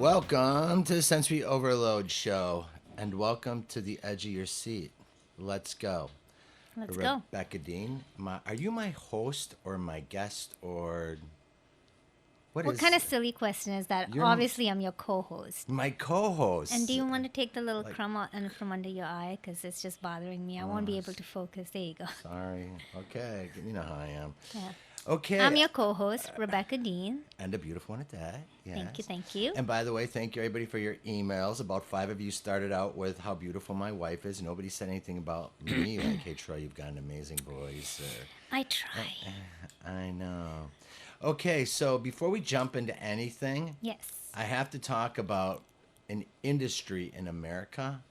Welcome to the Sensory Overload Show, and welcome to the edge of your seat. Let's go. Let's go. Rebecca Dean, are you my host or my guest or What kind of silly question is that? You're Obviously, I'm your co-host. my co-host? And do you want to take the little crumb from under your eye? Because it's just bothering me. I won't be able to focus. There you go. Sorry. Okay, you know how I am. Yeah. Okay. I'm your co-host, Rebecca Dean. And a beautiful one at that. Yes. Thank you. And by the way, thank you everybody for your emails. About 5 of you started out with how beautiful my wife is. Nobody said anything about me. Like, hey, Troy, you've got an amazing voice. I try. I know. Okay, so before we jump into anything, Yes. I have to talk about an industry in America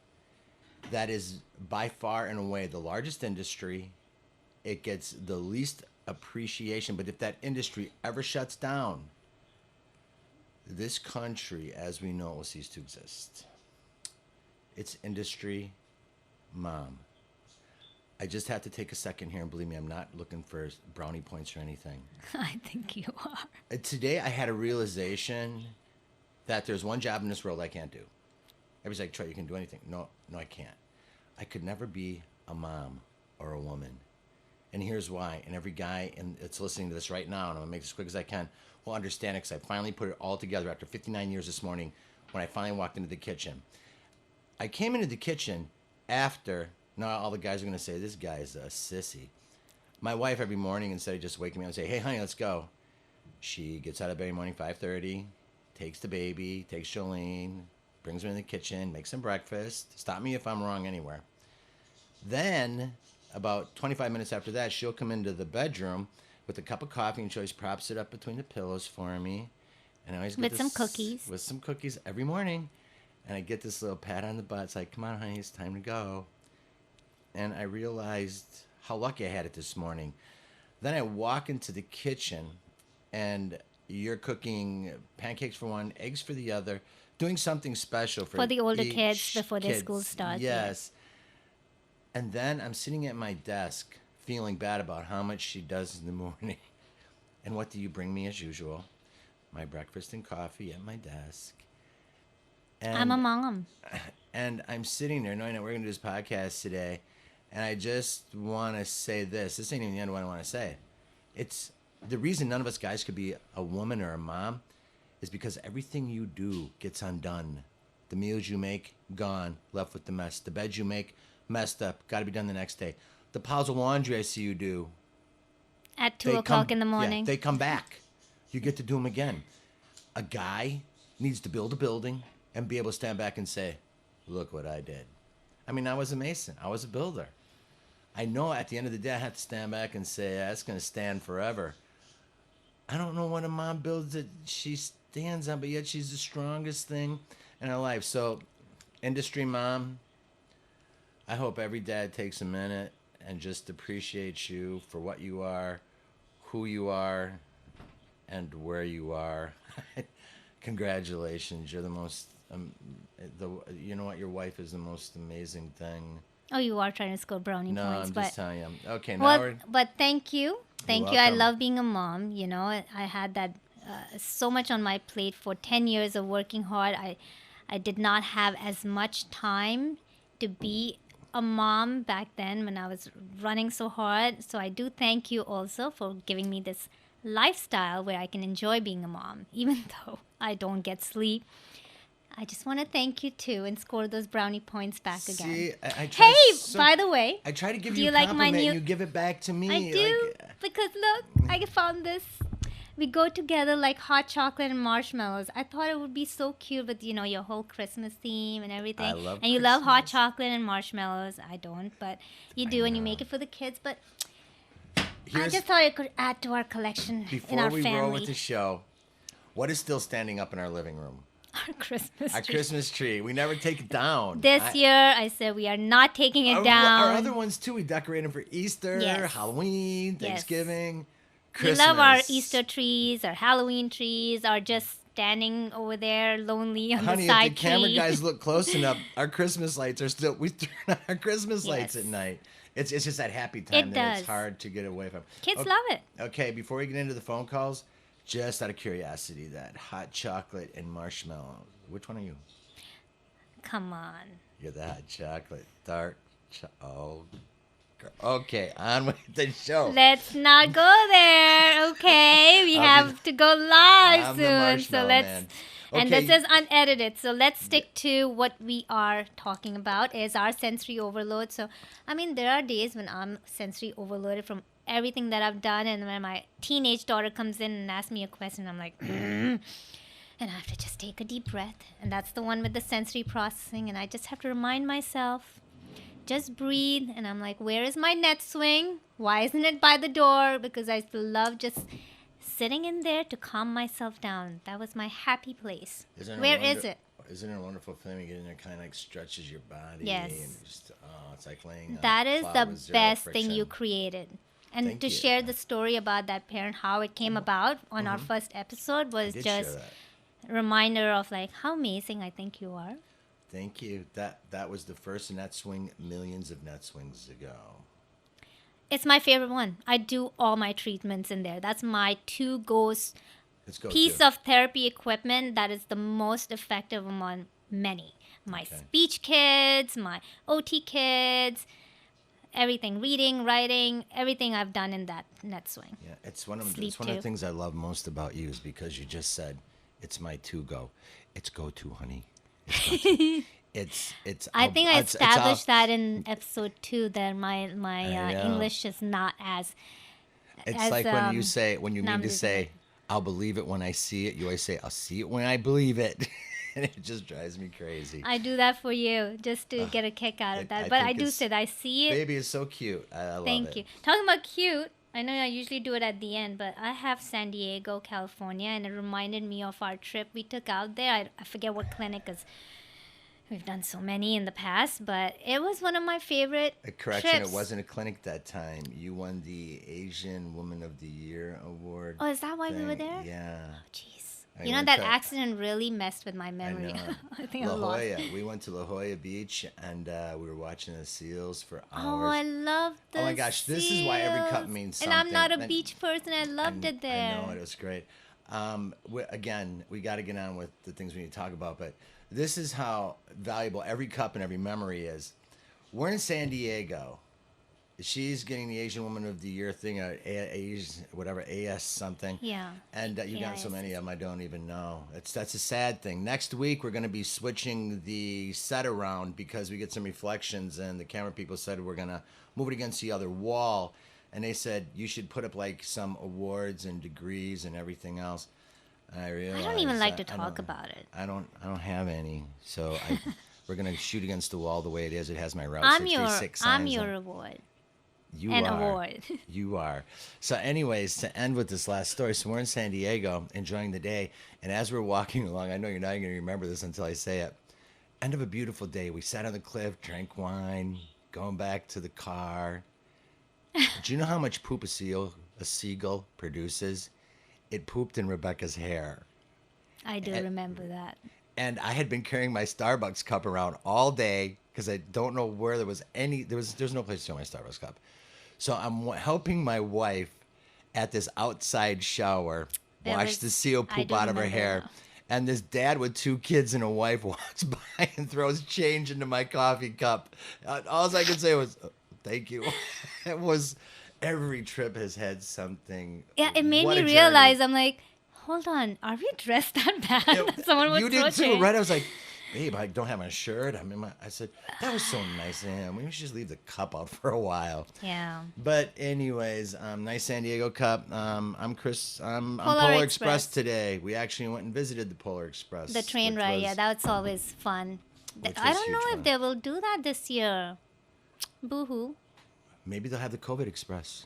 that is by far and away the largest industry. It gets the least appreciation, but if that industry ever shuts down, this country, as we know it, will cease to exist. It's industry mom. I just have to take a second here, and believe me, I'm not looking for brownie points or anything. I think you are. Today I had a realization that there's one job in this world I can't do. Everybody's like, Troy, you can do anything. No, I can't. I could never be a mom or a woman. And here's why. And every guy that's listening to this right now, and I'm going to make this as quick as I can, will understand it because I finally put it all together after 59 years this morning when I finally walked into the kitchen. I came into the kitchen after, now all the guys are going to say, this guy's a sissy. My wife every morning, instead of just waking me up and say, hey, honey, let's go, she gets out of bed every morning, 5:30, takes the baby, takes Jolene, brings her in the kitchen, makes some breakfast. Stop me if I'm wrong anywhere. Then, about 25 minutes after that, she'll come into the bedroom with a cup of coffee, and she always props it up between the pillows for me. And I always get With some cookies. With some cookies every morning. And I get this little pat on the butt. It's like, come on, honey, it's time to go. And I realized how lucky I had it this morning. Then I walk into the kitchen, and you're cooking pancakes for one, eggs for the other, doing something special for the older kids before their school starts. Yes. And then I'm sitting at my desk feeling bad about how much she does in the morning. And what do you bring me as usual? My breakfast and coffee at my desk. And, I'm a mom. And I'm sitting there knowing that we're going to do this podcast today. And I just want to say this. This ain't even the end of what I want to say. It's the reason none of us guys could be a woman or a mom is because everything you do gets undone. The meals you make, gone, left with the mess. The beds you make, messed up, got to be done the next day. The piles of laundry I see you do. At 2 o'clock in the morning. Yeah, they come back. You get to do them again. A guy needs to build a building and be able to stand back and say, look what I did. I mean, I was a mason. I was a builder. I know at the end of the day I have to stand back and say, that's going to stand forever. I don't know what a mom builds that she stands on, but yet she's the strongest thing in her life. So, industry mom, I hope every dad takes a minute and just appreciates you for what you are, who you are, and where you are. Congratulations. You're the most, you know what? Your wife is the most amazing thing. Oh, you are trying to score brownie No, points. I'm just telling you. Okay, now well, but thank you. Thank you. I welcome. love being a mom. You know, I had that so much on my plate for 10 years of working hard. I did not have as much time to be a mom back then when I was running so hard. So I do thank you also for giving me this lifestyle where I can enjoy being a mom, even though I don't get sleep. I just want to thank you too and score those brownie points back again. See, I try Hey, by the way, I try to give do you a you like compliment my new- and you give it back to me. I do, because look, I found this. We go together like hot chocolate and marshmallows. I thought it would be so cute with, you know, your whole Christmas theme and everything. I love And you love hot Christmas. chocolate and marshmallows. I don't, but you do, and you make it for the kids. But I Here's, just thought it could add to our collection in before our we roll with family. the show, what is still standing up in our living room? Our Christmas Our tree. Christmas tree. We never take it down. This year, I said we are not taking it down. Our other ones too. We decorate them for Easter, Yes. Halloween, Yes. Thanksgiving, We Christmas. love our Easter trees, our Halloween trees, our just standing over there lonely on Honey, the side if the camera tree. guys look close enough, our Christmas lights are still. We turn on our Christmas lights Yes. at night. It's just that happy time It that it's does. hard to get away from. Kids Okay. love it. Okay, before we get into the phone calls, just out of curiosity, that hot chocolate and marshmallow, Which one are you? Come on. You're the hot chocolate. Dark. Oh. Okay, on with the show. Let's not go there, okay? We I'll be have to go live I'm the soon. So marshmallow let's man. and Okay. this is unedited. So let's stick to what we are talking about is our sensory overload. So I mean there are days when I'm sensory overloaded from everything that I've done, and when my teenage daughter comes in and asks me a question, I'm like and I have to just take a deep breath. And that's the one with the sensory processing, and I just have to remind myself, just breathe. And I'm like, where is my net swing? Why isn't it by the door? Because I love just sitting in there to calm myself down. That was my happy place. Where is it? Isn't it a wonderful feeling? You get in there, kind of like stretches your body. Yes. And just, it's like laying on That a is cloud the with zero best thing you friction. created. And Thank to you. share the story about that parent, how it came about on our first episode, I was did share just that. a reminder of like how amazing I think you are. Thank you. That was the first net swing millions of net swings ago. It's my favorite one. I do all my treatments in there. That's my Let's go. piece of therapy equipment that is the most effective among many. My Okay. speech kids, my OT kids, everything, reading, writing, everything I've done in that net swing. Yeah, it's one of Sleep it's one of the too. things I love most about you is because you just said it's my to go. It's go to, honey. It's go to. it's. I think I it's established off- that in episode 2 that my I know. English is not as It's as, like when you say when you now I'm mean to losing say, "I'll believe it when I see it." You always say, "I'll see it when I believe it," and it just drives me crazy. I do that for you just to get a kick out of that. But I think do it's- say that I see it. Baby is so cute. I love Thank it. you. Talking about cute, I know I usually do it at the end, but I have San Diego, California, and it reminded me of our trip we took out there. I forget what clinic, because we've done so many in the past, but it was one of my favorite A correction, trips. it wasn't a clinic that time. You won the Asian Woman of the Year award. Oh, is that why we were thing. there? Yeah. Jeez. I You know, went that to- accident really messed with my memory. I know. I think I La lost. Jolla. We went to La Jolla Beach and we were watching the seals for hours. Oh, I love the Oh my gosh, this is why every cup seals. means And I'm not a something. beach person. I loved it there. I know, it was great. Again, we got to get on with the things we need to talk about, but this is how valuable every cup and every memory is. We're in San Diego. She's getting the Asian Woman of the Year thing, whatever, AS something. Yeah. And you've got so AIS. many of them, I don't even know. That's a sad thing. Next week, we're going to be switching the set around because we get some reflections, and the camera people said we're going to move it against the other wall. And they said you should put up like some awards and degrees and everything else. And I realized I don't even like to I talk don't- about it. I don't have any. So we're going to shoot against the wall the way it is. It has my Route I'm your 66 I'm signs your on- reward. You An are. award. You are. So, anyways, to end with this last story, so we're in San Diego enjoying the day, and as we're walking along, I know you're not going to remember this until I say it. End of a beautiful day. We sat on the cliff, drank wine, going back to the car. Do you know how much poop a seagull produces? It pooped in Rebecca's hair. I do remember that. And I had been carrying my Starbucks cup around all day because I don't know where there was any. There's no place to throw my Starbucks cup. So I'm helping my wife at this outside shower That wash was- the seal I poop do out of her remember hair. that. And this dad with 2 kids and a wife walks by and throws change into my coffee cup. All I could say was, "Thank you." It was every trip has had something. Yeah, it made What me a journey. realize. I'm like, hold on, are we dressed that bad? that Someone would You throw did too, change? right? I was like, "Babe, I don't have my shirt. I'm in my." I said, "That was so nice of him. We should just leave the cup out for a while." Yeah. But anyways, nice San Diego Cup. I'm Chris. I'm Polar Polar Express. Express today. We actually went and visited the Polar Express. The train which ride, was- yeah, that's always fun. Which I was don't know huge if fun. they will do that this year. Boo-hoo. Maybe they'll have the COVID Express.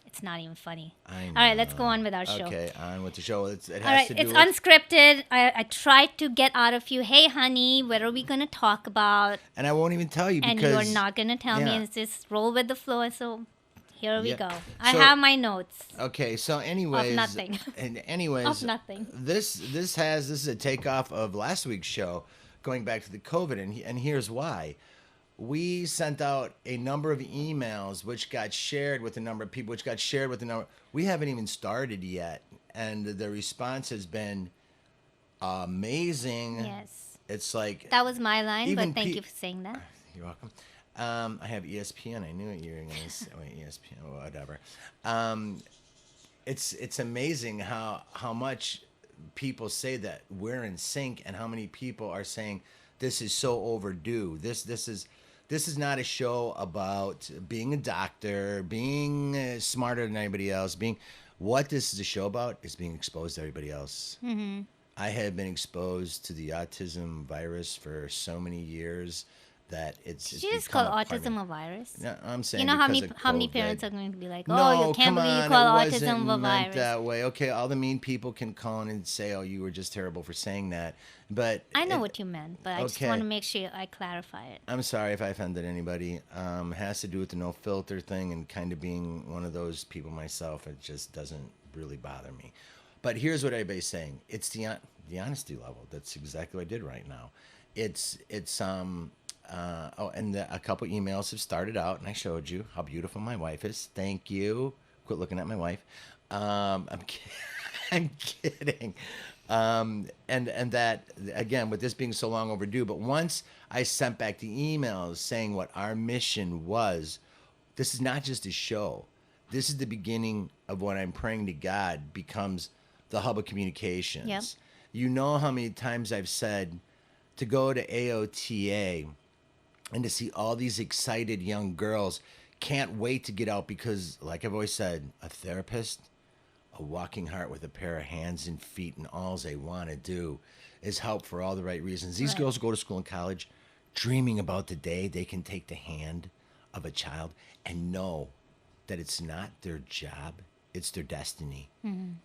It's not even funny. I know. All right, let's go on with our show. Okay, on with the show. It has All right, to do it's with, unscripted. I tried to get out of you, hey, honey, what are we going to talk about? and I won't even tell you And because you're not going to tell me. yeah. It's just roll with the flow. So here we Yeah. go. I So- have my notes. Okay, so anyways, nothing. And anyways, Of nothing. This is a takeoff of last week's show, going back to the COVID, and here's why. We sent out a number of emails, which got shared with a number of people, which got shared with a number. We haven't even started yet, and the response has been amazing. Yes. It's like That was my line, even but thank pe- you for saying that. You're welcome. I have ESPN. I knew you were going to say ESPN, whatever. Um, it's amazing how much people say that we're in sync, and how many people are saying this is so overdue. This is not a show about being a doctor, being smarter than anybody else. Being what this is a show about is being exposed to everybody else. I have been exposed to the autism virus for so many years that it's Did you just become call a part of me. autism a virus? No, I'm saying You know because of how many COVID. parents are going to be like, "Oh, you No, can't come believe you on, call it wasn't autism a meant virus." that way. Okay, all the mean people can call in and say, "Oh, you were just terrible for saying that," but I know what you meant, but I just okay. want to make sure I clarify it. I'm sorry if I offended anybody. It has to do with the no filter thing and kind of being one of those people myself. It just doesn't really bother me. But here's what everybody's saying. It's the honesty level. That's exactly what I did right now. A couple emails have started out, and I showed you how beautiful my wife is. Thank you. Quit looking at my wife. I'm kidding. And that again, with this being so long overdue, but once I sent back the emails saying what our mission was, this is not just a show. This is the beginning of what I'm praying to God becomes the hub of communications. Yep. You know how many times I've said to go to AOTA and to see all these excited young girls can't wait to get out because, like I've always said, a therapist, a walking heart with a pair of hands and feet, and all they want to do is help for all the right reasons. These Right. girls go to school and college dreaming about the day they can take the hand of a child and know that it's not their job, it's their destiny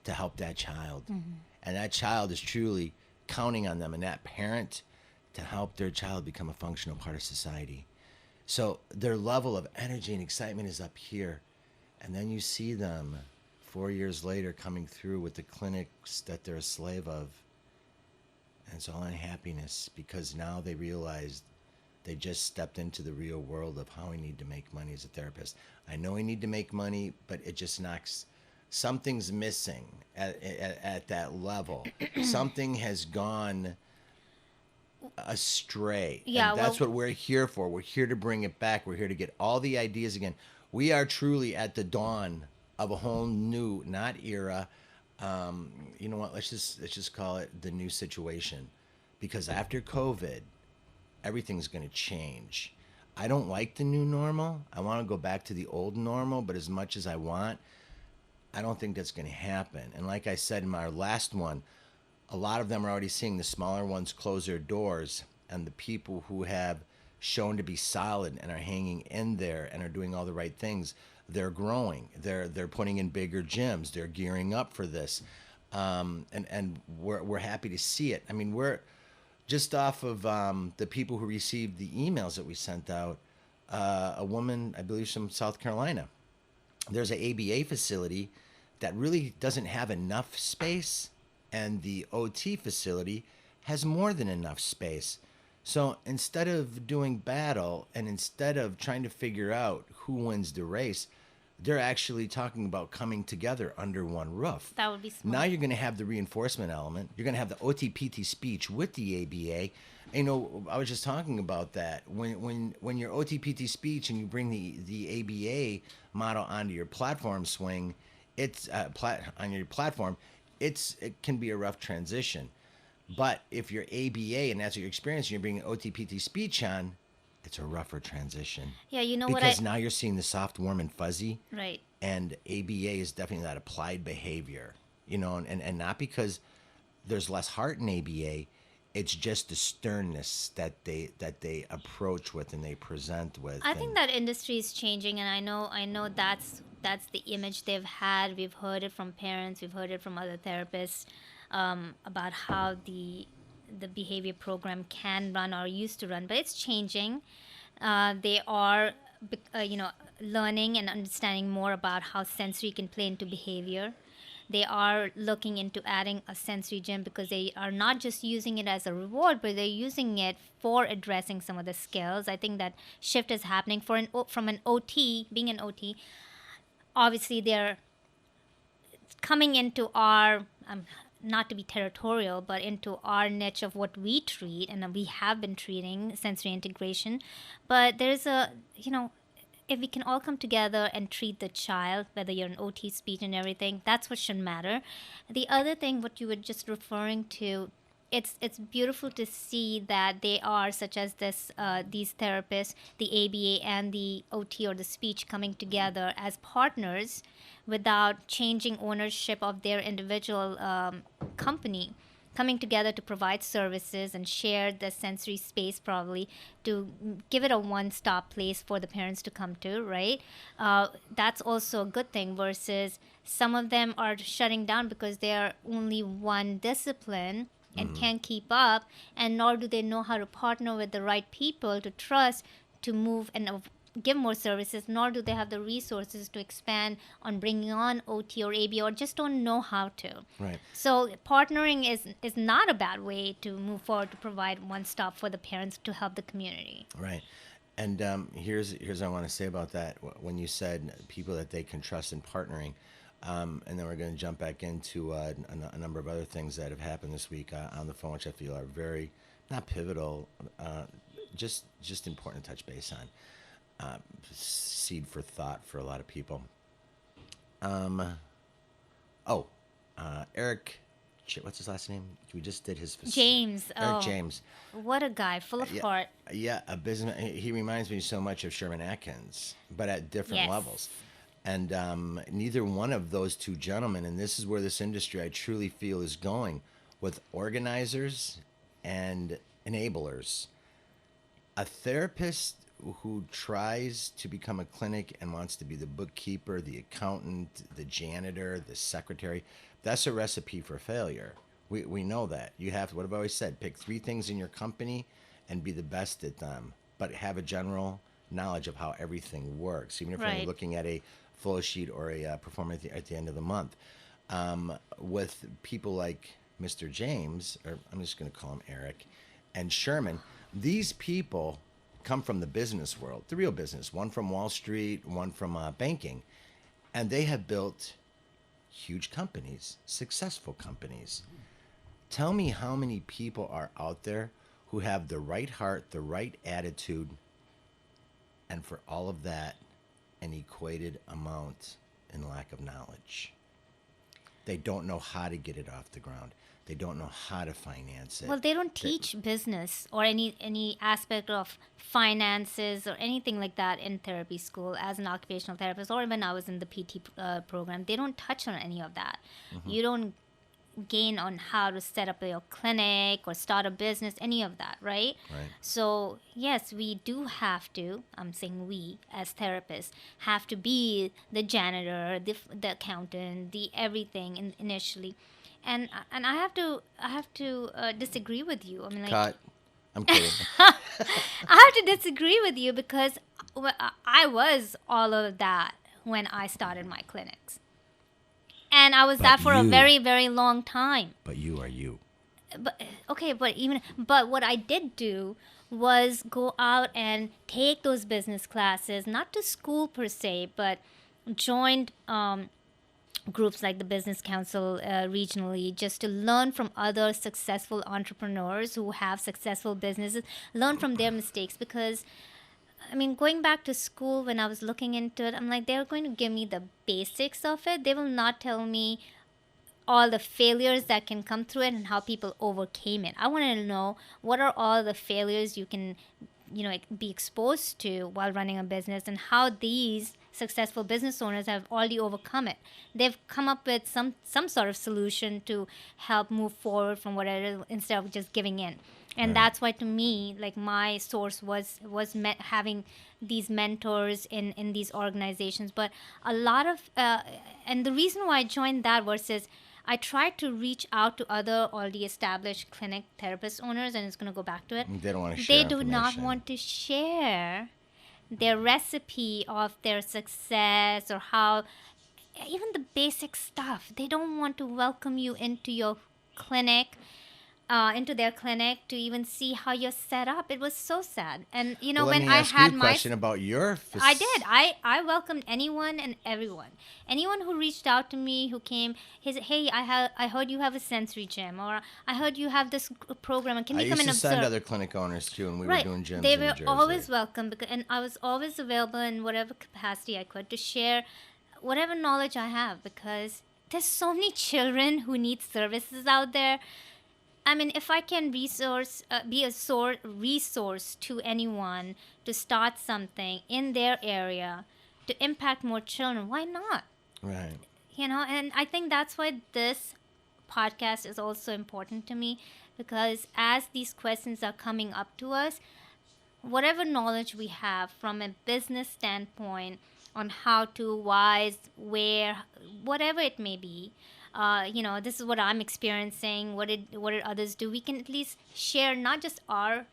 to help that child. And that child is truly counting on them and that parent to help their child become a functional part of society. So their level of energy and excitement is up here. And then you see them 4 years later coming through with the clinics that they're a slave of. And it's all unhappiness because now they realize they just stepped into the real world of how I need to make money as a therapist. I know I need to make money, but it just knocks. Something's missing at that level. Something has gone astray. Yeah, And that's well- what we're here for. We're here to bring it back. We're here to get all the ideas again. We are truly at the dawn of a whole new, not era. You know what? Let's just call it the new situation, because after COVID, everything's going to change. I don't like the new normal. I want to go back to the old normal, but as much as I want, I don't think that's going to happen. And like I said in my last one, a lot of them are already seeing the smaller ones close their doors, and the people who have shown to be solid and are hanging in there and are doing all the right things, they're growing. They're putting in bigger gyms. They're gearing up for this, and we're happy to see it. I mean, we're just off of the people who received the emails that we sent out. A woman, I believe, from South Carolina. There's an ABA facility that really doesn't have enough space, and the OT facility has more than enough space. So instead of doing battle and instead of trying to figure out who wins the race, they're actually talking about coming together under one roof. That would be smart. Now you're going to have the reinforcement element. You're going to have the OTPT speech with the ABA. You know, I was just talking about that. When your OTPT speech and you bring the ABA model onto your platform swing, it's on your platform, it can be a rough transition. But if you're ABA and that's what you're experiencing, you're bringing OTPT speech on, it's a rougher transition. Yeah, you know Because what now you're seeing the soft, warm, and fuzzy. Right. And ABA is definitely that applied behavior, you know, and not because there's less heart in ABA, it's just the sternness that they approach with and they present with. I think that industry is changing, and I know that's the image they've had. We've heard it from parents, we've heard it from other therapists about how the behavior program can run or used to run, but it's changing. They are, learning and understanding more about how sensory can play into behavior. They are looking into adding a sensory gym because they are not just using it as a reward, but they're using it for addressing some of the skills. I think that shift is happening from an OT, being an OT. Obviously, they're coming into our not to be territorial, but into our niche of what we treat, and we have been treating sensory integration. But there's a, if we can all come together and treat the child, whether you're an OT, speech, and everything, that's what should matter. The other thing, what you were just referring to, it's beautiful to see that they are such as this these therapists, the ABA and the OT or the speech coming together as partners without changing ownership of their individual company, coming together to provide services and share the sensory space, probably to give it a one-stop place for the parents to come to, right? That's also a good thing versus some of them are shutting down because they are only one discipline and can't keep up, and nor do they know how to partner with the right people to trust to move and give more services, nor do they have the resources to expand on bringing on OT or AB, or just don't know how to. Right. So partnering is not a bad way to move forward to provide one stop for the parents to help the community. Right. And here's what I want to say about that. When you said people that they can trust in partnering, and then we're going to jump back into a number of other things that have happened this week on the phone, which I feel are very, not pivotal, just important to touch base on. Seed for thought for a lot of people. Eric, what's his last name? We just did his James. Eric James. What a guy, full of heart. Yeah, a business. He reminds me so much of Sherman Atkins, but at different Yes. levels. And neither one of those two gentlemen, and this is where this industry I truly feel is going, with organizers and enablers. A therapist who tries to become a clinic and wants to be the bookkeeper, the accountant, the janitor, the secretary, that's a recipe for failure. We know that. You have to, what I've always said, pick 3 things in your company and be the best at them, but have a general knowledge of how everything works, even if Right. you're looking at a flow sheet or a performance at the end of the month. With people like Mr. James, or I'm just going to call him Eric, and Sherman, these people come from the business world, the real business, one from Wall Street, one from banking, and they have built huge companies, successful companies. Tell me how many people are out there who have the right heart, the right attitude, and for all of that, an equated amount in lack of knowledge. They don't know how to get it off the ground. They don't know how to finance it. Well, they don't teach business or any aspect of finances or anything like that in therapy school as an occupational therapist, or when I was in the PT program. They don't touch on any of that. You don't gain on how to set up your clinic or start a business, any of that, right? Right. So yes, we do have to, I'm saying we as therapists have to be the janitor, the accountant, the everything initially. And I have to disagree with you. I mean, like, Cut. I'm kidding. I have to disagree with you because I was all of that when I started my clinics. And I was But that for a you- very, very long time. But you are you. But okay, but what I did do was go out and take those business classes, not to school per se, but joined groups like the Business Council regionally, just to learn from other successful entrepreneurs who have successful businesses, learn from their mistakes. Because I mean, going back to school, when I was looking into it, I'm like, they're going to give me the basics of it. They will not tell me all the failures that can come through it and how people overcame it. I want to know what are all the failures you can, be exposed to while running a business, and how these successful business owners have already overcome it. They've come up with some sort of solution to help move forward from whatever, instead of just giving in. And that's why, to me, like, my source was having these mentors in these organizations. But a lot of and the reason why I joined that versus I tried to reach out to other already established clinic therapist owners, and it's going to go back to it. They don't want to share They do not information. want to share their recipe of their success, or how, even the basic stuff. They don't want to welcome you into your clinic into their clinic to even see how you're set up. It was so sad. And Well, let when me I ask you had a my question about your I did. I welcomed anyone and everyone. Anyone who reached out to me, who came, he said, "Hey, I heard you have a sensory gym, or I heard you have this program, and can I you come used and to send observe?" other clinic owners too, and we were Right. doing gyms They in New were Jersey. always welcome, because, and I was always available in whatever capacity I could to share whatever knowledge I have, because there's so many children who need services out there. I mean, if I can be a resource to anyone to start something in their area to impact more children, why not? Right. And I think that's why this podcast is also important to me, because as these questions are coming up to us, whatever knowledge we have from a business standpoint on how to, wise, where, whatever it may be, this is what I'm experiencing. What did others do? We can at least share not just our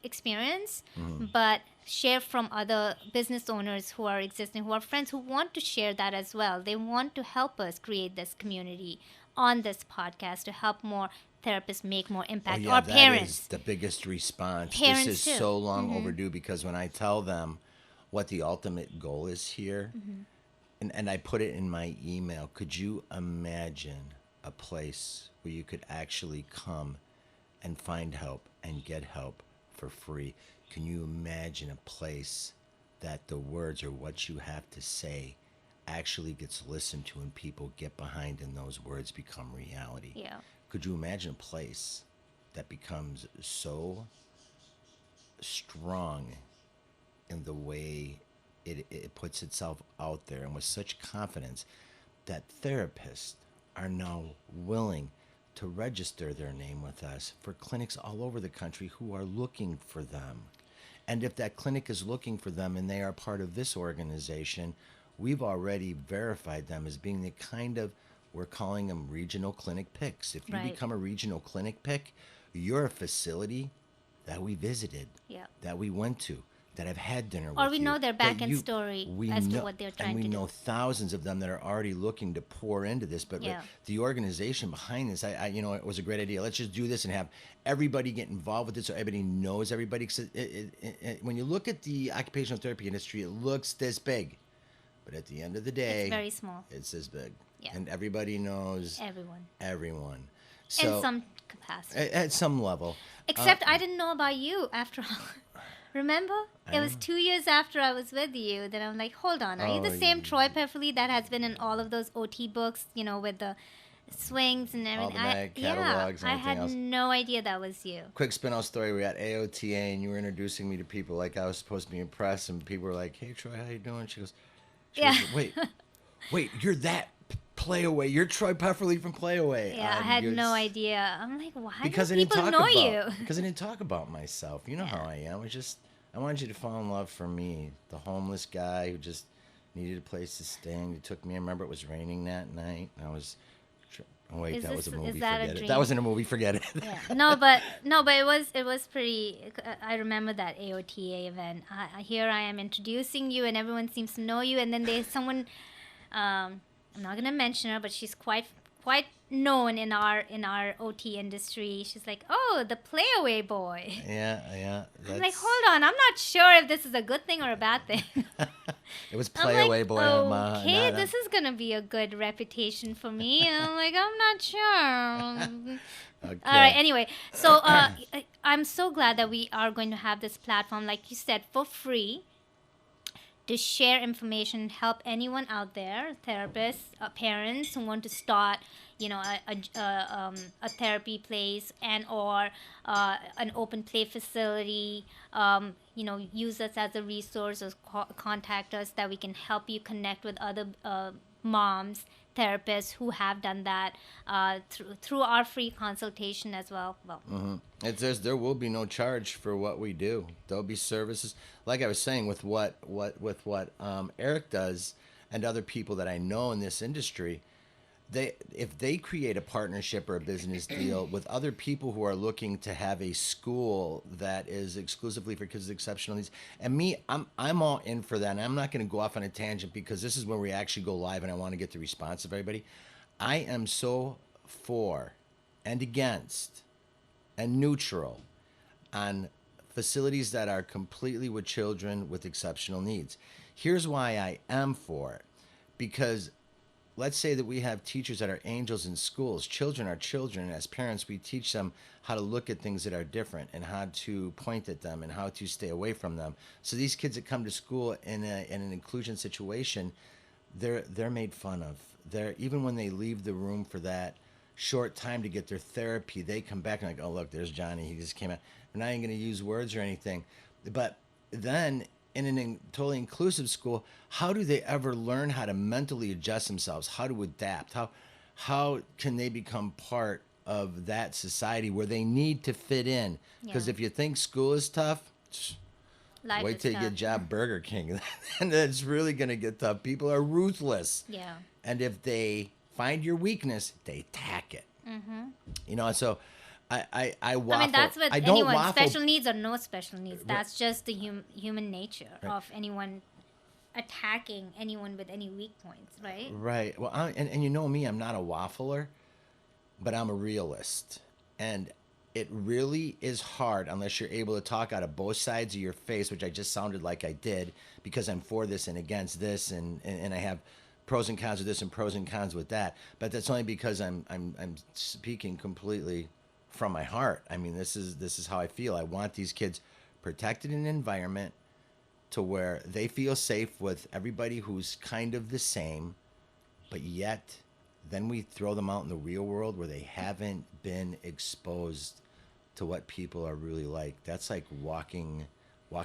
experience, but share from other business owners who are existing, who are friends, who want to share that as well. They want to help us create this community on this podcast to help more therapists make more Oh impact. yeah, Or that parents. is the biggest response. Parents This is too. so long overdue, because when I tell them what the ultimate goal is here, and I put it in my email, could you imagine a place where you could actually come and find help and get help for free? Can you imagine a place that the words or what you have to say actually gets listened to and people get behind and those words become reality? Yeah. Could you imagine a place that becomes so strong in the way it puts itself out there and with such confidence that therapists are now willing to register their name with us for clinics all over the country who are looking for them? And if that clinic is looking for them and they are part of this organization, we've already verified them as being the kind of, we're calling them regional clinic picks. If you Right. become a regional clinic pick, you're a facility that we visited, Yeah. that we went to, that have had dinner with Or you. we know their that back end you- story we as to know- what they're and trying we to know do. thousands of them that are already looking to pour into this. But Yeah. the organization behind this, it was a great idea. Let's just do this and have everybody get involved with it, so everybody knows everybody. 'Cause when you look at the occupational therapy industry, it looks this big, but at the end of the day, It's very small. it's this big, Yeah. and everybody knows Everyone. everyone. In So some capacity. at some level, Except I didn't know about you after all. Remember? It was 2 years after I was with you that I'm like, hold on, are you the Oh, same Troy Pefferly that has been in all of those OT books, with the swings and everything? Almanac, catalogs, and I everything had else. no idea that was you. quick spin-off story. We were at AOTA, and you were introducing me to people like I was supposed to be impressed, and people were like, "Hey, Troy, how you doing?" She goes, Yeah. wait, you're that Playaway. You're Troy Pefferly from Playaway. Yeah, I had no idea. I'm like, why Because do I didn't people talk know about you? because I didn't talk about myself. You know how I am. I wanted you to fall in love for me, the homeless guy who just needed a place to stay. And you took me. I remember it was raining that night. And I was. Oh wait, Is that was a this- movie. is that a Forget it. dream? That wasn't a movie. Forget it. Yeah. No, but it was pretty. I remember that AOTA event. Here I am introducing you, and everyone seems to know you, and then there's someone. I'm not gonna mention her, but she's quite known in our OT industry. She's like, oh, the Playaway boy. Yeah. I'm like, hold on, I'm not sure if this is a good thing or a bad thing. It was I'm Playaway like, boy. okay, this is gonna be a good reputation for me. And I'm like, I'm not sure. Okay. All right. Anyway, so I'm so glad that we are going to have this platform, like you said, for free, to share information, help anyone out there, therapists, parents who want to start, a therapy place or an open play facility. Use us as a resource or contact us that we can help you connect with other moms, therapists who have done that through our free consultation as well. There will be no charge for what we do. There'll be services, like I was saying, with what Eric does and other people that I know in this industry. If they create a partnership or a business deal with other people who are looking to have a school that is exclusively for kids with exceptional needs, and me, I'm all in for that. And I'm not going to go off on a tangent because this is when we actually go live, and I want to get the response of everybody. I am so for and against and neutral on facilities that are completely with children with exceptional needs. Here's why I am for it. Because let's say that we have teachers that are angels in schools. Children are children. And as parents, we teach them how to look at things that are different and how to point at them and how to stay away from them. So these kids that come to school in an inclusion situation, they're made fun of. They're even when they leave the room for that short time to get their therapy, they come back and like, oh look, there's Johnny. He just came out. We're not even going to use words or anything. But then in totally inclusive school, how do they ever learn how to mentally adjust themselves? How to adapt? How can they become part of that society where they need to fit in? Because Yeah. if you think school is tough, Life wait is till you tough. get a job Burger King, and it's really gonna get tough. People are ruthless, Yeah. and if they find your weakness, they attack it. Mm-hmm. You know, so I waffle. I mean, that's with I don't anyone, waffle. special needs or no special needs. That's just the human nature Right. of anyone attacking anyone with any weak points, right? Right. Well, and you know me, I'm not a waffler, but I'm a realist. And it really is hard unless you're able to talk out of both sides of your face, which I just sounded like I did, because I'm for this and against this, and I have pros and cons with this and pros and cons with that. But that's only because I'm speaking completely from my heart. I mean, this is how I feel. I want these kids protected in an environment to where they feel safe with everybody who's kind of the same, but yet then we throw them out in the real world where they haven't been exposed to what people are really like. That's like walking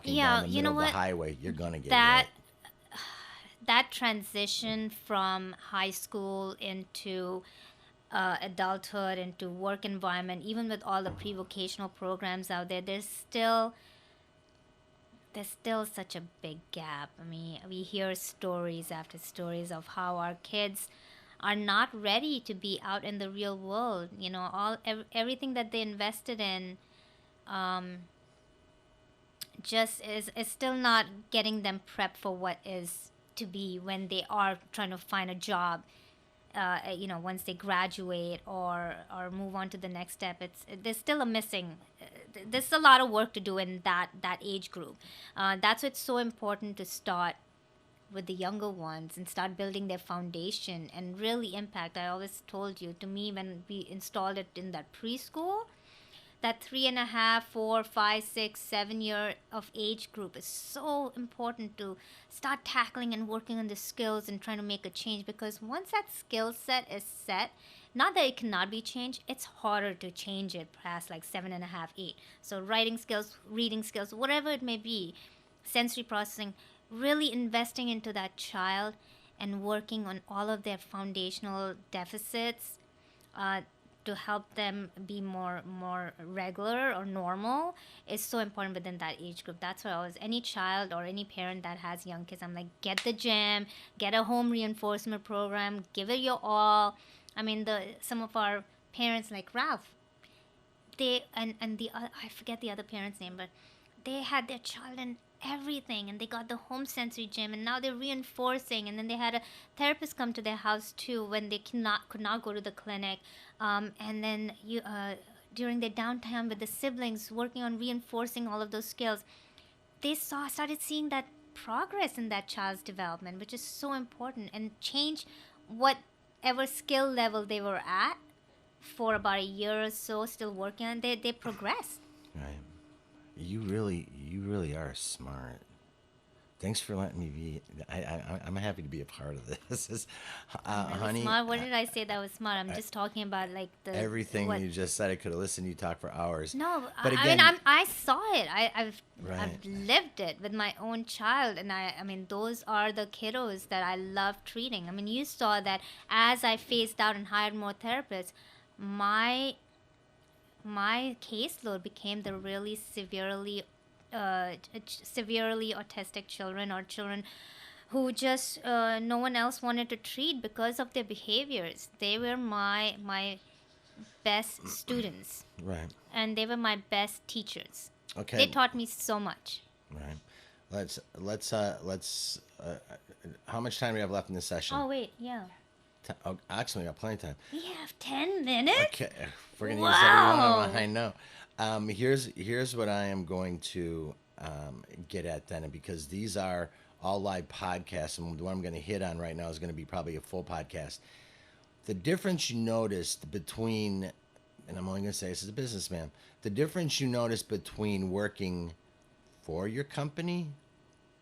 Yeah, down the you know middle of the what? highway. You're gonna get That hit. that transition from high school into adulthood, into work environment, even with all the pre-vocational programs out there, there's still such a big gap. I mean, we hear stories after stories of how our kids are not ready to be out in the real world. Everything that they invested in um, just is still not getting them prepped for what is to be when they are trying to find a job. Once they graduate or move on to the next step, there's still a missing. There's a lot of work to do in that age group. That's why it's so important to start with the younger ones and start building their foundation and really impact. I always told you, to me, when we installed it in that preschool, that 3.5, 4, 5, 6, 7 year of age group is so important to start tackling and working on the skills and trying to make a change, because once that skill set is set, not that it cannot be changed, it's harder to change it past like 7.5, 8. So writing skills, reading skills, whatever it may be, sensory processing, really investing into that child and working on all of their foundational deficits, uh, to help them be more regular or normal, is so important within that age group. That's why I always, any child or any parent that has young kids, I'm like, get the gym, get a home reinforcement program, give it your all. I mean, the some of our parents like Ralph, they and the I forget the other parent's name, but they had their child in everything, and they got the home sensory gym, and now they're reinforcing, and then they had a therapist come to their house too when they could not go to the clinic, and then you during their downtime with the siblings working on reinforcing all of those skills, they started seeing that progress in that child's development, which is so important, and change whatever skill level they were at for about a year or so, still working on, they progress. Right. You really are smart. Thanks for letting me be. I'm happy to be a part of this. Really Honey, smart. What did I say that was smart? I'm just talking about like the everything what. you just said, I could have listened to you talk for hours. No, But I mean, again, I saw it. I've Right. lived it with my own child, and I mean, those are the kiddos that I love treating. I mean, you saw that as I phased out and hired more therapists, my my caseload became the really severely autistic children, or children who just no one else wanted to treat because of their behaviors. They were my best students, right. and they were my best teachers. They Okay. taught me so much. Right. Let's. How much time do we have left in this session? Oh wait, yeah, Oh, actually, we got plenty of time. we have 10 minutes. Okay, we're gonna use every one of Wow. them. I know. Here's what I am going to get at then, and because these are all live podcasts, and what I'm going to hit on right now is going to be probably a full podcast. The difference you noticed between, and I'm only going to say this as a businessman, the difference you noticed between working for your company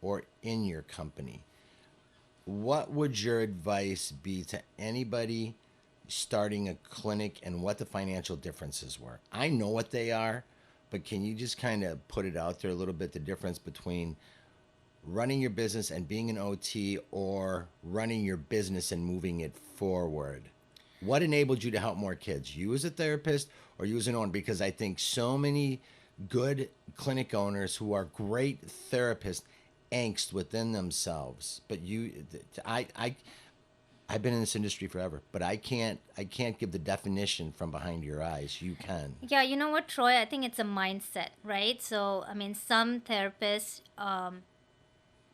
or in your company. What would your advice be to anybody starting a clinic and what the financial differences were? I know what they are, but can you just kind of put it out there a little bit, the difference between running your business and being an OT or running your business and moving it forward? What enabled you to help more kids? You as a therapist or you as an owner? Because I think so many good clinic owners who are great therapists angst within themselves. But I've been in this industry forever, but I can't give the definition from behind your eyes. You can. Yeah, you know what, Troy? I think it's a mindset, right? So, I mean, some therapists.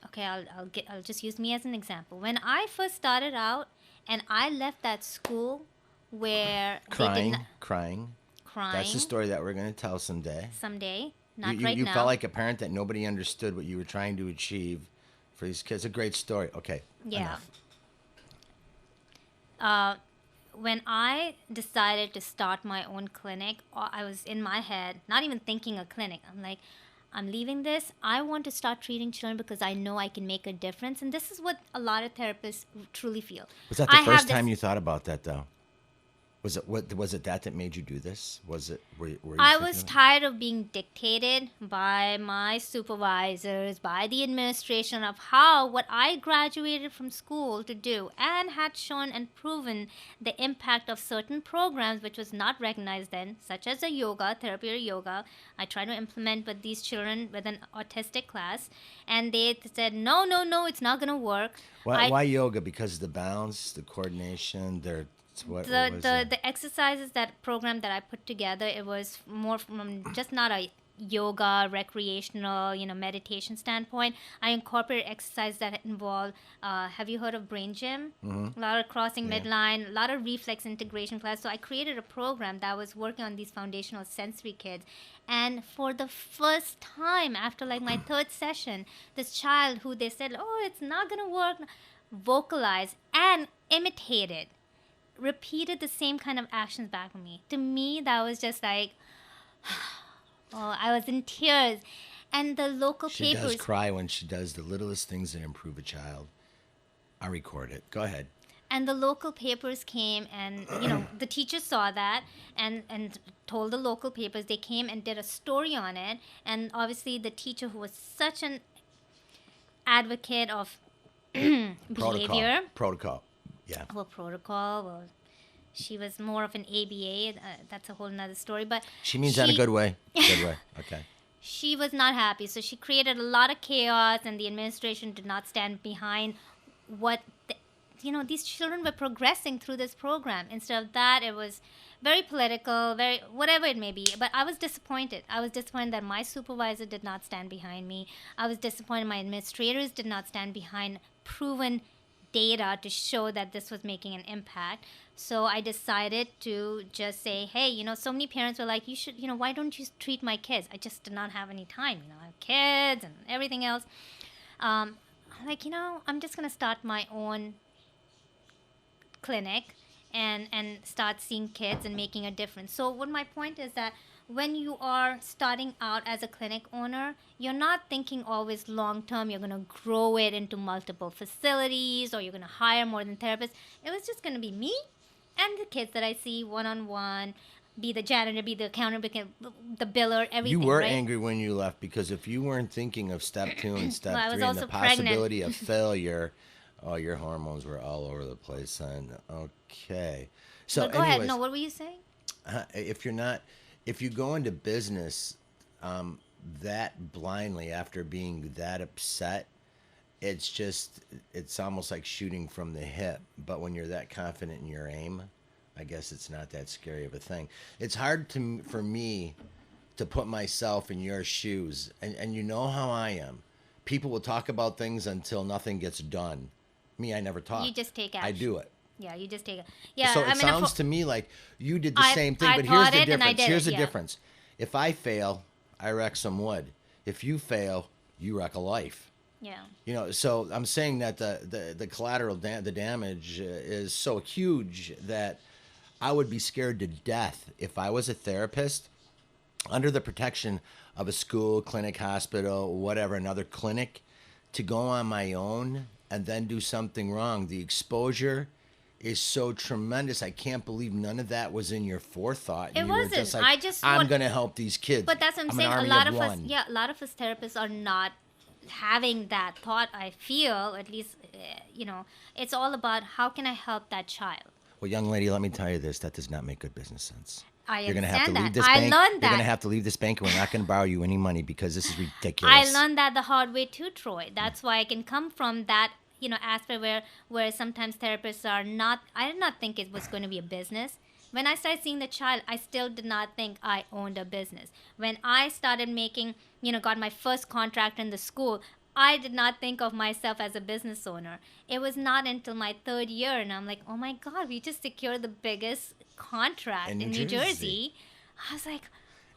Okay, I'll just use me as an example. When I first started out, and I left that school where Crying. crying. That's the story that we're going to tell someday. Someday, not you, right you now. felt like a parent that nobody understood what you were trying to achieve for these kids. A great story. Okay. Yeah. Enough. When I decided to start my own clinic, I was in my head, not even thinking a clinic. I'm like, I'm leaving this. I want to start treating children because I know I can make a difference. And this is what a lot of therapists truly feel. Was that the first time you thought about that, though? Was it that made you do this? Was it? Were you I was tired of being dictated by my supervisors, by the administration of how what I graduated from school to do, and had shown and proven the impact of certain programs which was not recognized then, such as a yoga, therapeutic yoga. I tried to implement with these children with an autistic class, and they said, no, it's not going to work. Why yoga? Because the balance, the coordination, the exercises, that program that I put together, it was more from just not a yoga recreational meditation standpoint. I incorporated exercises that involve have you heard of Brain Gym? Mm-hmm. A lot of crossing midline, a lot of reflex integration class. So I created a program that was working on these foundational sensory kids, and for the first time after like my third session, this child who they said, oh, it's not gonna work, vocalized and imitated, repeated the same kind of actions back at me. To me, that was just like, oh, I was in tears. And the local She papers. does cry when she does the littlest things that improve a child. I record it. Go ahead. And the local papers came, and the teachers saw that and told the local papers. They came and did a story on it. And obviously, the teacher, who was such an advocate of behavior. Protocol. Yeah. Well, protocol. Well, she was more of an ABA. That's a whole nother story. But she means that in a good way. Good way. Okay. She was not happy, so she created a lot of chaos, and the administration did not stand behind what these children were progressing through this program. Instead of that, it was very political, very whatever it may be. But I was disappointed. I was disappointed that my supervisor did not stand behind me. I was disappointed my administrators did not stand behind proven data to show that this was making an impact. So I decided to just say, hey, so many parents were like, you should, why don't you treat my kids? I just did not have any time. I have kids and everything else. I'm like, I'm just going to start my own clinic and start seeing kids and making a difference. So what my point is that when you are starting out as a clinic owner, you're not thinking always long term. You're going to grow it into multiple facilities, or you're going to hire more than therapists. It was just going to be me and the kids that I see one-on-one, be the janitor, be the accountant, be the biller, everything. You were right? angry when you left, because if you weren't thinking of step 2 and step Well, I was 3 and the also pregnant. possibility of failure, your hormones were all over the place. And okay. So but go ahead. No, what were you saying? If you go into business that blindly after being that upset, it's almost like shooting from the hip. But when you're that confident in your aim, I guess it's not that scary of a thing. It's hard for me to put myself in your shoes. And you know how I am. People will talk about things until nothing gets done. Me, I never talk. You just take action. I do it. Yeah, you just take it. Yeah, So it sounds to me like you did the same thing, I but here's thought the it and I difference. did Here's it, the yeah. difference. If I fail, I wreck some wood. If you fail, you wreck a life. Yeah. You know, so I'm saying that the collateral the damage is so huge that I would be scared to death if I was a therapist under the protection of a school, clinic, hospital, whatever, another clinic, to go on my own and then do something wrong. The exposure is so tremendous. I can't believe none of that was in your forethought. It You were wasn't. just like, I just I'm want- going to help these kids. But that's what I'm an saying. A army lot of us, one. yeah, a lot of us therapists are not having that thought. I feel, at least, it's all about how can I help that child. Well, young lady, let me tell you this. That does not make good business sense. I You're going to have to understand leave that. this I bank. learned You're that. going to have to leave this bank, and we're not going to borrow you any money because this is ridiculous. I learned that the hard way too, Troy. That's why I can come from that, aspect where sometimes therapists are not. I did not think it was going to be a business. When I started seeing the child, I still did not think I owned a business. When I started making, got my first contract in the school, I did not think of myself as a business owner. It was not until my third year, and I'm like, oh my God, we just secured the biggest contract in New Jersey. I was like,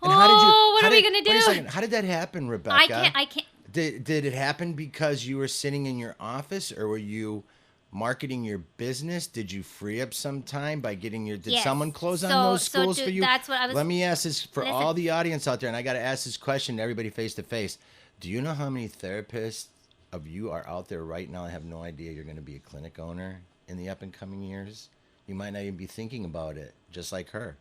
And how did you? what how are we did- going to Wait a do? second. How did that happen, Rebecca? I can't. Did it happen because you were sitting in your office, or were you marketing your business? Did you free up some time by getting your? Did Yes. someone close on So- those so schools to- for you? that's what I was- Let me ask this for Listen. all the audience out there, and I got to ask this question to everybody face to face. Do you know how many therapists of you are out there right now? I have no idea you're going to be a clinic owner in the up and coming years. You might not even be thinking about it, just like her.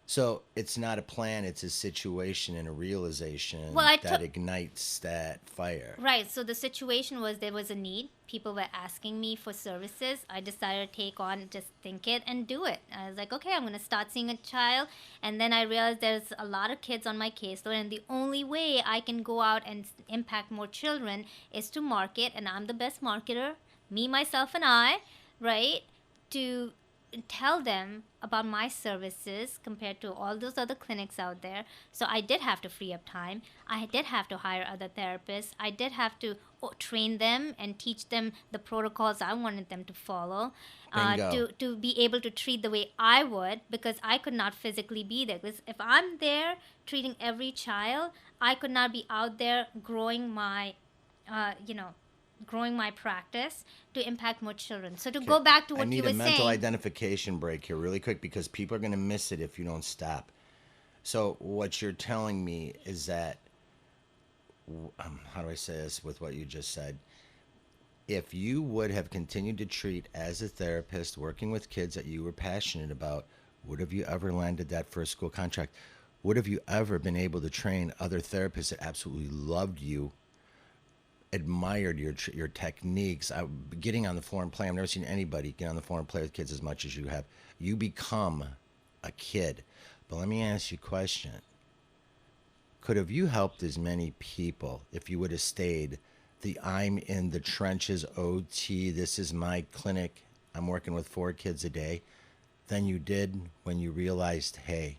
So it's not a plan; it's a situation and a realization Well, I that took- ignites that fire. Right. So the situation was there was a need. People were asking me for services. I decided to take on, just think it and do it. I was like, okay, I'm going to start seeing a child. And then I realized there's a lot of kids on my caseload. And the only way I can go out and impact more children is to market. And I'm the best marketer, me, myself, and I, right? To tell them about my services compared to all those other clinics out there. So I did have to free up time. I did have to hire other therapists. I did have to train them and teach them the protocols I wanted them to follow, Bingo. to be able to treat the way I would, because I could not physically be there. Because if I'm there treating every child, I could not be out there growing my, growing my practice to impact more children. So to go back to I what need you were a mental saying. identification break here really quick because people are going to miss it if you don't stop. So what you're telling me is that, how do I say this with what you just said? If you would have continued to treat as a therapist, working with kids that you were passionate about, would have you ever landed that first school contract? Would have you ever been able to train other therapists that absolutely loved you, admired your techniques? Getting on the floor and playing. I've never seen anybody get on the floor and play with kids as much as you have. You become a kid. But let me ask you a question. Could have you helped as many people if you would have stayed the I'm in the trenches OT, this is my clinic, I'm working with 4 kids a day, than you did when you realized, hey,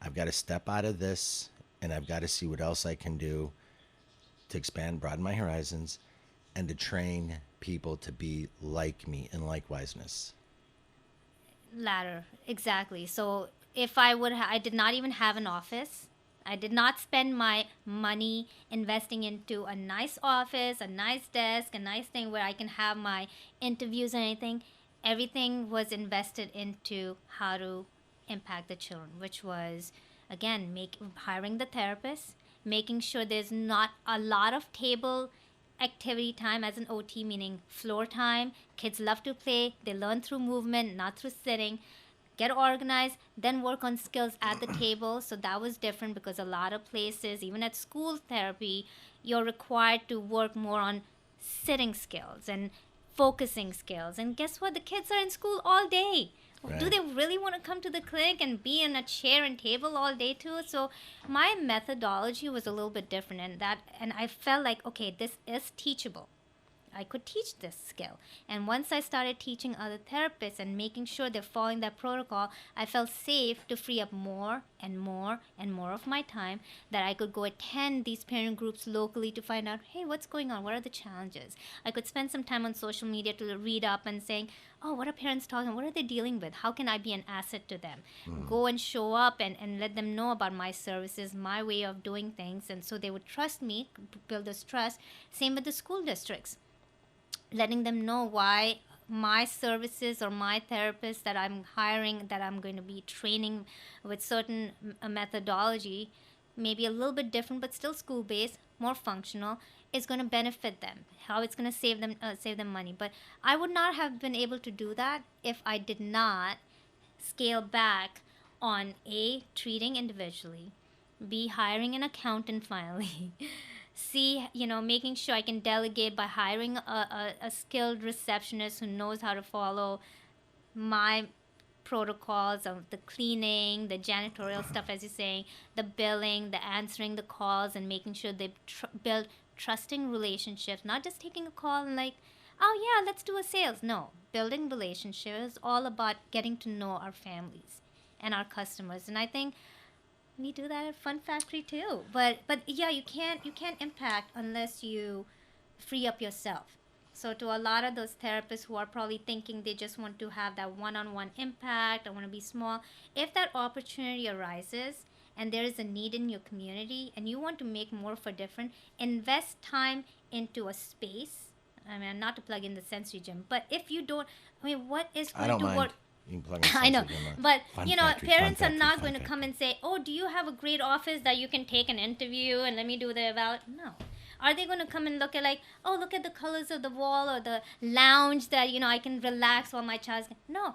I've got to step out of this and I've got to see what else I can do to expand, broaden my horizons, and to train people to be like me in likewiseness? Latter, exactly. So if I would, I did not even have an office. I did not spend my money investing into a nice office, a nice desk, a nice thing where I can have my interviews and anything. Everything was invested into how to impact the children, which was, again, hiring the therapist, making sure there's not a lot of table activity time as an OT, meaning floor time. Kids love to play. They learn through movement, not through sitting. Get organized, then work on skills at the table. So that was different because a lot of places, even at school therapy, you're required to work more on sitting skills and focusing skills. And guess what? The kids are in school all day. Right. Do they really want to come to the clinic and be in a chair and table all day too? So my methodology was a little bit different, and I felt like, okay, this is teachable. I could teach this skill. And once I started teaching other therapists and making sure they're following that protocol, I felt safe to free up more and more and more of my time, that I could go attend these parent groups locally to find out, hey, what's going on? What are the challenges? I could spend some time on social media to read up and saying, oh, what are parents talking? What are they dealing with? How can I be an asset to them? Go and show up and let them know about my services, my way of doing things. And so they would trust me, build this trust. Same with the school districts, letting them know why my services or my therapist that I'm hiring, that I'm going to be training with certain methodology, maybe a little bit different, but still school-based, more functional, is going to benefit them. How it's going to save them money. But I would not have been able to do that if I did not scale back on A, treating individually, B, hiring an accountant finally, C, making sure I can delegate by hiring a skilled receptionist who knows how to follow my protocols of the cleaning, the janitorial stuff, as you're saying, the billing, the answering the calls, and making sure they build trusting relationships, not just taking a call and like, oh yeah, let's do a sales. No, building relationships is all about getting to know our families and our customers. And I think we do that at Fun Factory too. But yeah, you can't impact unless you free up yourself. So to a lot of those therapists who are probably thinking they just want to have that one-on-one impact, I want to be small, if that opportunity arises and there is a need in your community and you want to make more of a difference, invest time into a space. I mean, not to plug in the sensory gym, but if you don't, I mean, what is going to work? You can plug in I know, Sensory Gym on. but Fun parents Factory, are not Fun going to Factory. come and say, "Oh, do you have a great office that you can take an interview and let me do the eval?" No. Are they going to come and look at like, "Oh, look at the colors of the wall or the lounge that I can relax while my child's..." No.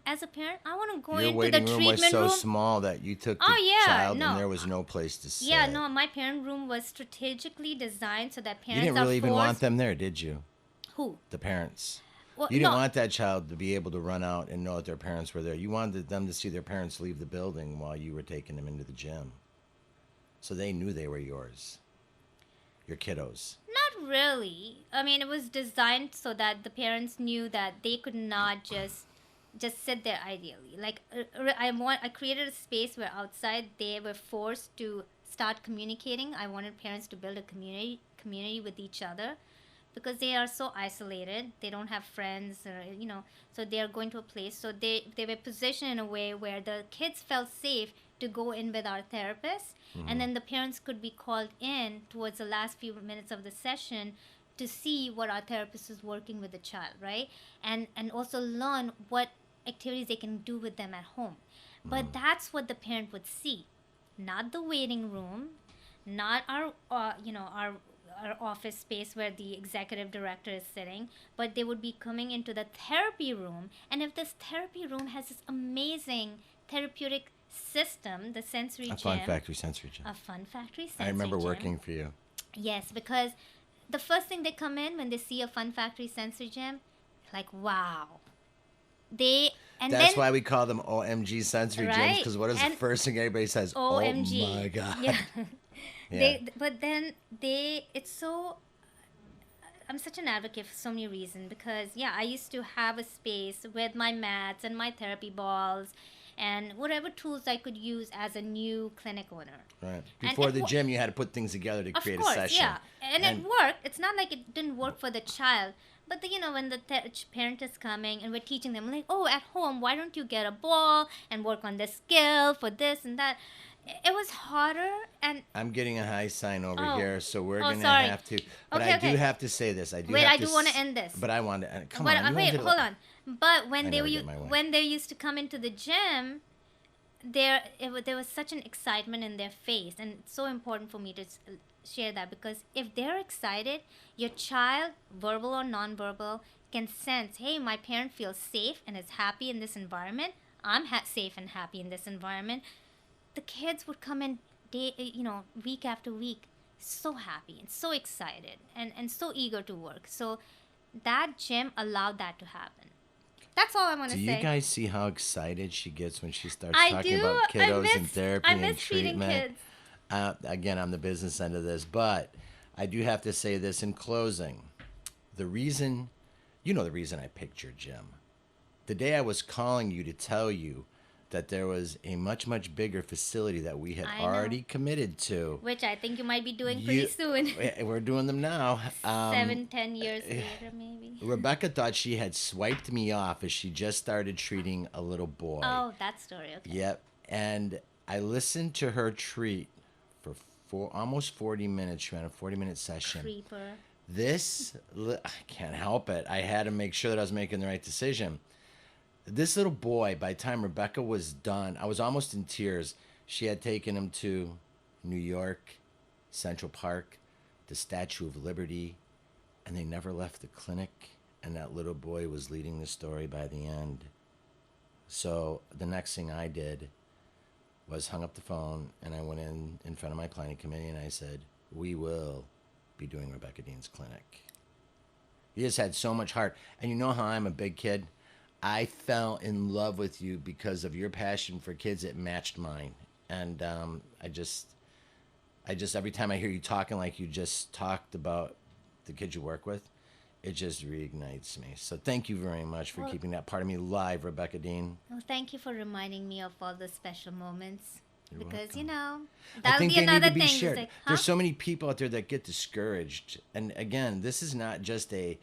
As a parent, I want to go Your into the waiting room was treatment so room. small that you took the Oh, yeah, child no. and there was no place to sit. Yeah, no, my parent room was strategically designed so that You parents didn't are really even forced... want them there, did you? Who? The parents. Well, You didn't no. want that child to be able to run out and know that their parents were there. You wanted them to see their parents leave the building while you were taking them into the gym. So they knew they were yours. Your kiddos. Not really. I mean, it was designed so that the parents knew that they could not just sit there ideally. Like I created a space where outside they were forced to start communicating. I wanted parents to build a community with each other, because they are so isolated. They don't have friends, or, so they are going to a place. So they were positioned in a way where the kids felt safe to go in with our therapist, and then the parents could be called in towards the last few minutes of the session to see what our therapist is working with the child, right? And also learn what activities they can do with them at home. But that's what the parent would see, not the waiting room, not our our office space where the executive director is sitting, but they would be coming into the therapy room. And if this therapy room has this amazing therapeutic system, the sensory A gym, Fun Factory Sensory Gym. a Fun Factory sensory I remember gym. working for you. Yes, because the first thing they come in when they see a Fun Factory sensory gym, like, wow. That's why we call them OMG Sensory Gyms, Right, because what is the and first thing everybody says? OMG. Oh my God. Yeah. Yeah. It's so... I'm such an advocate for so many reasons, because, yeah, I used to have a space with my mats and my therapy balls and whatever tools I could use as a new clinic owner. Right. And Before it the wo- gym, you had to put things together to Of create course, a session. yeah. And it worked. It's not like it didn't work for the child. But, when the parent is coming and we're teaching them, like, oh, at home, why don't you get a ball and work on this skill for this and that? It was harder, and... I'm getting a high sign over Oh. here, so we're Oh, going to sorry. have to. But Okay, I do okay. have to say this. I do want to end this. But I want to. Come But, on. you wait, ended hold it. on. But when I they never were get my way. when they used to come into the gym, there was such an excitement in their face, and it's so important for me to share that, because if they're excited, your child, verbal or nonverbal, can sense, hey, my parent feels safe and is happy in this environment. I'm safe and happy in this environment. The kids would come in week after week, so happy and so excited and so eager to work. So that gym allowed that to happen. That's all I want to Do say. you guys see how excited she gets when she starts I talking do. about kiddos and I therapy miss and treating treatment? kids. Again, I'm the business end of this, but I do have to say this in closing. the reason, you know, the reason I picked your gym. The day I was calling you to tell you that there was a much, much bigger facility that we had I know. already committed to. Which I think you might be doing You- pretty soon. We're doing them now. 7-10 years later, maybe. Rebecca thought she had swiped me off as she just started treating a little boy. Oh, that story. Okay. Yep. And I listened to her treat for almost 40 minutes. She ran a 40-minute session. Creeper. I can't help it. I had to make sure that I was making the right decision. This little boy, by the time Rebecca was done, I was almost in tears. She had taken him to New York, Central Park, the Statue of Liberty, and they never left the clinic. And that little boy was leading the story by the end. So the next thing I did was hung up the phone, and I went in front of my planning committee, and I said, we will be doing Rebecca Dean's clinic. You just had so much heart. And you know how I'm a big kid? I fell in love with you because of your passion for kids. It matched mine. And I just every time I hear you talking like you just talked about the kids you work with, it just reignites me. So thank you very much for keeping that part of me alive, Rebecca Dean. Well, thank you for reminding me of all the special moments. You're Because, welcome. that'll I think be they need another to be thing. shared. It's like, There's so many people out there that get discouraged. And again, this is not just a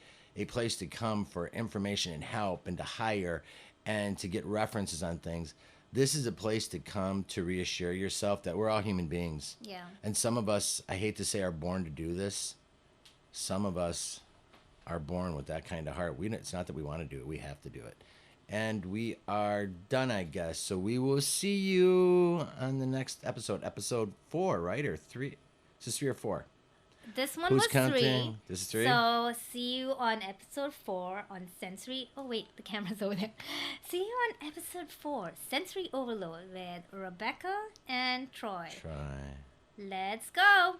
place to come for information and help and to hire and to get references on things. This is a place to come to reassure yourself that we're all human beings. Yeah. And some of us, I hate to say, are born to do this. Some of us are born with that kind of heart. It's not that we want to do it. We have to do it. And we are done, I guess. So we will see you on the next episode. Episode 4, right? Or 3? Is this 3 or 4? This one Who's was counting? 3. This is 3? So, see you on episode 4 on sensory. Oh, wait, the camera's over there. See you on episode 4, Sensory Overload, with Rebecca and Troy. Try. Let's go.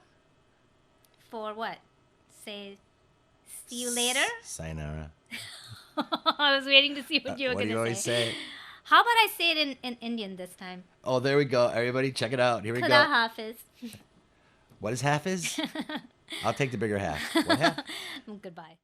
For what? Say, see you later? Sayonara. I was waiting to see what you were What going do you to always say? How about I say it in Indian this time? Oh, there we go. Everybody, check it out. Here we Khuda go. Hafiz. What is half is? I'll take the bigger half. What half? Goodbye.